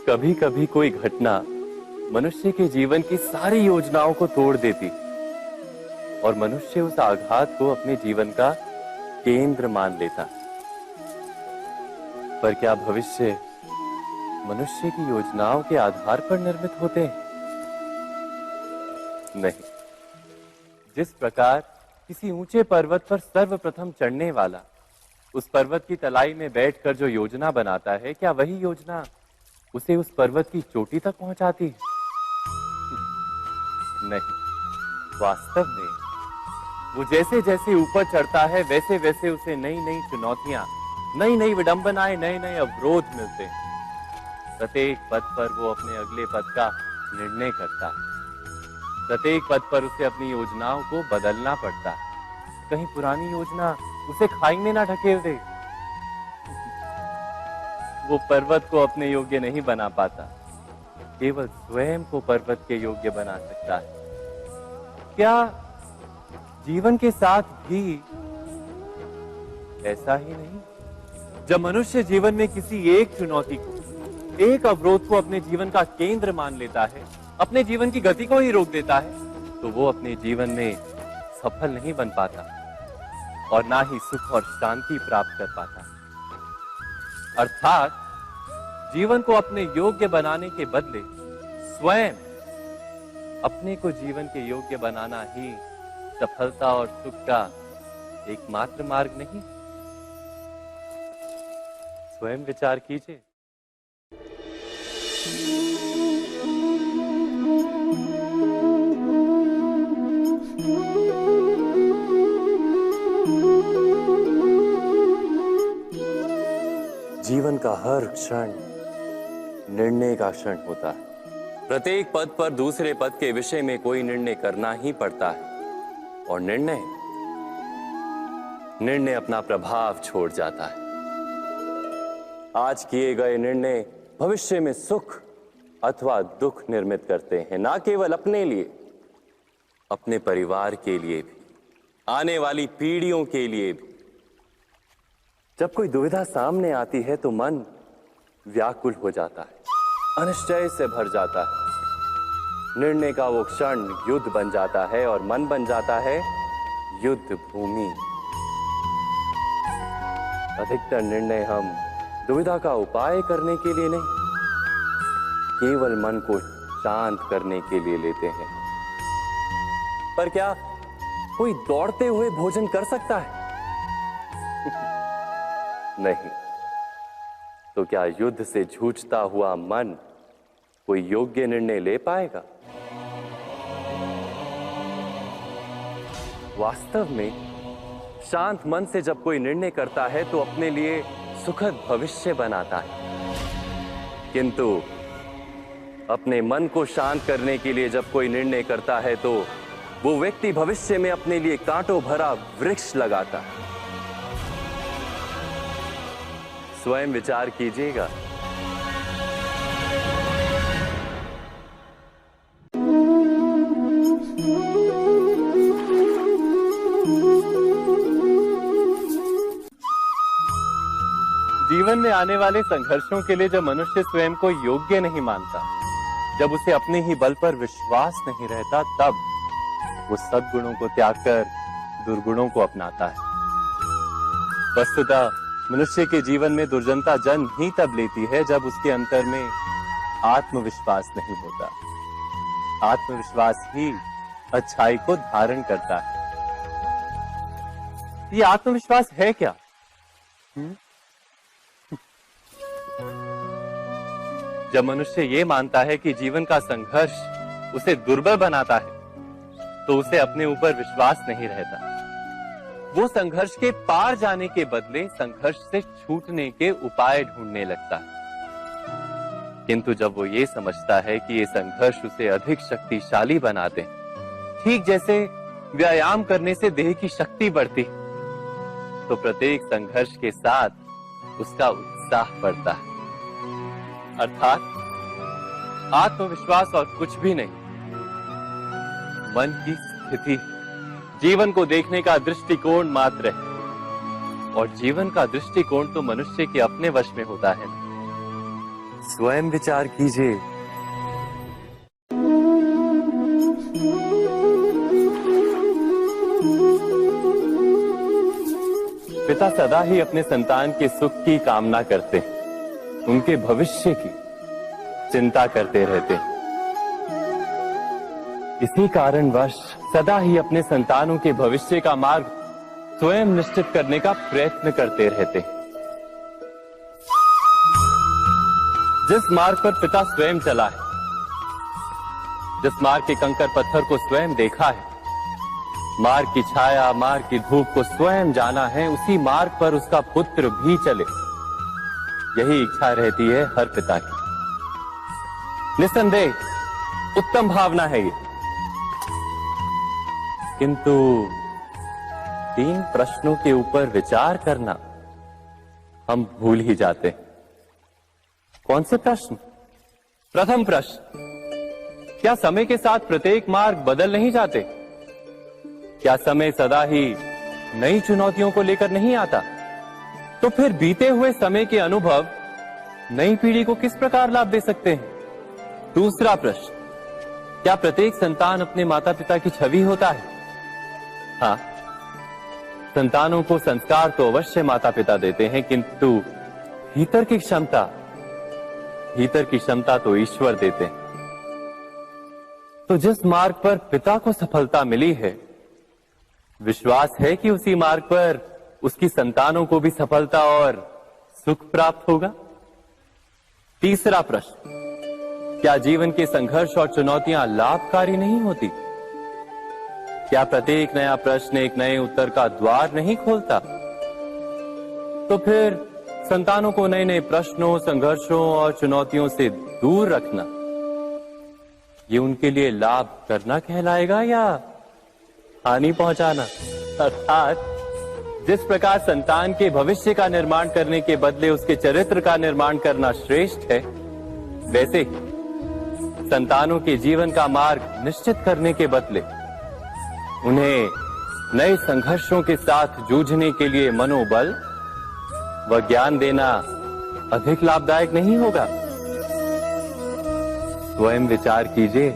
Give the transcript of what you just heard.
कभी कभी कोई घटना मनुष्य के जीवन की सारी योजनाओं को तोड़ देती और मनुष्य उस आघात को अपने जीवन का केंद्र मान लेता। पर क्या भविष्य मनुष्य की योजनाओं के आधार पर निर्मित होते हैं? नहीं। जिस प्रकार किसी ऊंचे पर्वत पर सर्वप्रथम चढ़ने वाला उस पर्वत की तलाई में बैठकर जो योजना बनाता है, क्या वही योजना उसे उस पर्वत की चोटी तक पहुंचाती है? नहीं। वास्तव में वो जैसे जैसे ऊपर चढ़ता है वैसे वैसे उसे नई नई चुनौतियां, नई नई विडंबनाएं, नए नए अवरोध मिलते हैं। प्रत्येक पद पर वो अपने अगले पद का निर्णय करता है। प्रत्येक पद पर उसे अपनी योजनाओं को बदलना पड़ता है। कहीं पुरानी योजना उसे खाई में ना ढकेल दे। वो पर्वत को अपने योग्य नहीं बना पाता, केवल स्वयं को पर्वत के योग्य बना सकता है। क्या जीवन के साथ भी ऐसा ही नहीं? जब मनुष्य जीवन में किसी एक चुनौती को, एक अवरोध को अपने जीवन का केंद्र मान लेता है, अपने जीवन की गति को ही रोक देता है, तो वो अपने जीवन में सफल नहीं बन पाता और ना ही सुख और शांति प्राप्त कर पाता। अर्थात जीवन को अपने योग्य बनाने के बदले स्वयं अपने को जीवन के योग्य बनाना ही सफलता और सुख का एकमात्र मार्ग नहीं। स्वयं विचार कीजिए। जीवन का हर क्षण निर्णय का क्षण होता है। प्रत्येक पद पर दूसरे पद के विषय में कोई निर्णय करना ही पड़ता है और निर्णय अपना प्रभाव छोड़ जाता है। आज किए गए निर्णय भविष्य में सुख अथवा दुख निर्मित करते हैं, ना केवल अपने लिए, अपने परिवार के लिए भी, आने वाली पीढ़ियों के लिए भी। जब कोई दुविधा सामने आती है तो मन व्याकुल हो जाता है, अनिश्चय से भर जाता है। निर्णय का वो क्षण युद्ध बन जाता है और मन बन जाता है युद्ध भूमि। अधिकतर निर्णय हम दुविधा का उपाय करने के लिए नहीं, केवल मन को शांत करने के लिए लेते हैं। पर क्या कोई दौड़ते हुए भोजन कर सकता है? नहीं। तो क्या युद्ध से जूझता हुआ मन कोई योग्य निर्णय ले पाएगा? वास्तव में शांत मन से जब कोई निर्णय करता है तो अपने लिए सुखद भविष्य बनाता है, किंतु अपने मन को शांत करने के लिए जब कोई निर्णय करता है तो वो व्यक्ति भविष्य में अपने लिए कांटों भरा वृक्ष लगाता है। स्वयं विचार कीजिएगा। जीवन में आने वाले संघर्षों के लिए जब मनुष्य स्वयं को योग्य नहीं मानता, जब उसे अपने ही बल पर विश्वास नहीं रहता, तब वो सद्गुणों को त्याग कर दुर्गुणों को अपनाता है। वस्तुतः मनुष्य के जीवन में दुर्जनता जन्म ही तब लेती है जब उसके अंतर में आत्मविश्वास नहीं होता। आत्मविश्वास ही अच्छाई को धारण करता है। ये आत्मविश्वास है क्या? जब मनुष्य ये मानता है कि जीवन का संघर्ष उसे दुर्बल बनाता है, तो उसे अपने ऊपर विश्वास नहीं रहता। वो संघर्ष के पार जाने के बदले संघर्ष से छूटने के उपाय ढूंढने लगता है। किंतु जब वो ये समझता है कि ये संघर्ष उसे अधिक शक्तिशाली बनाते हैं, ठीक जैसे व्यायाम करने से देह की शक्ति बढ़ती, तो प्रत्येक संघर्ष के साथ उसका उत्साह बढ़ता है। अर्थात आत्मविश्वास और कुछ भी नहीं, मन की स्थिति, जीवन को देखने का दृष्टिकोण मात्र है। और जीवन का दृष्टिकोण तो मनुष्य के अपने वश में होता है। स्वयं विचार कीजिए। पिता सदा ही अपने संतान के सुख की कामना करते हैं, उनके भविष्य की चिंता करते रहते हैं। इसी कारणवश सदा ही अपने संतानों के भविष्य का मार्ग स्वयं निश्चित करने का प्रयत्न करते रहते हैं। जिस मार्ग पर पिता स्वयं चला है, जिस मार्ग के कंकर पत्थर को स्वयं देखा है, मार्ग की छाया, मार्ग की धूप को स्वयं जाना है, उसी मार्ग पर उसका पुत्र भी चले, यही इच्छा रहती है हर पिता की। निस्संदेह उत्तम भावना है ये, किंतु 3 प्रश्नों के ऊपर विचार करना हम भूल ही जाते हैं। कौन से प्रश्न? प्रथम प्रश्न, क्या समय के साथ प्रत्येक मार्ग बदल नहीं जाते? क्या समय सदा ही नई चुनौतियों को लेकर नहीं आता? तो फिर बीते हुए समय के अनुभव नई पीढ़ी को किस प्रकार लाभ दे सकते हैं? दूसरा प्रश्न, क्या प्रत्येक संतान अपने माता पिता की छवि होता है? हाँ, संतानों को संस्कार तो अवश्य माता पिता देते हैं, किंतु भीतर की क्षमता तो ईश्वर देते हैं। तो जिस मार्ग पर पिता को सफलता मिली है, विश्वास है कि उसी मार्ग पर उसकी संतानों को भी सफलता और सुख प्राप्त होगा। तीसरा प्रश्न, क्या जीवन के संघर्ष और चुनौतियां लाभकारी नहीं होती? क्या प्रत्येक नया प्रश्न एक नए उत्तर का द्वार नहीं खोलता? तो फिर संतानों को नए नए प्रश्नों, संघर्षों और चुनौतियों से दूर रखना, ये उनके लिए लाभ करना कहलाएगा या हानि पहुंचाना? अर्थात जिस प्रकार संतान के भविष्य का निर्माण करने के बदले उसके चरित्र का निर्माण करना श्रेष्ठ है, वैसे ही संतानों के जीवन का मार्ग निश्चित करने के बदले उन्हें नए संघर्षों के साथ जूझने के लिए मनोबल व ज्ञान देना अधिक लाभदायक नहीं होगा? स्वयं विचार कीजिए।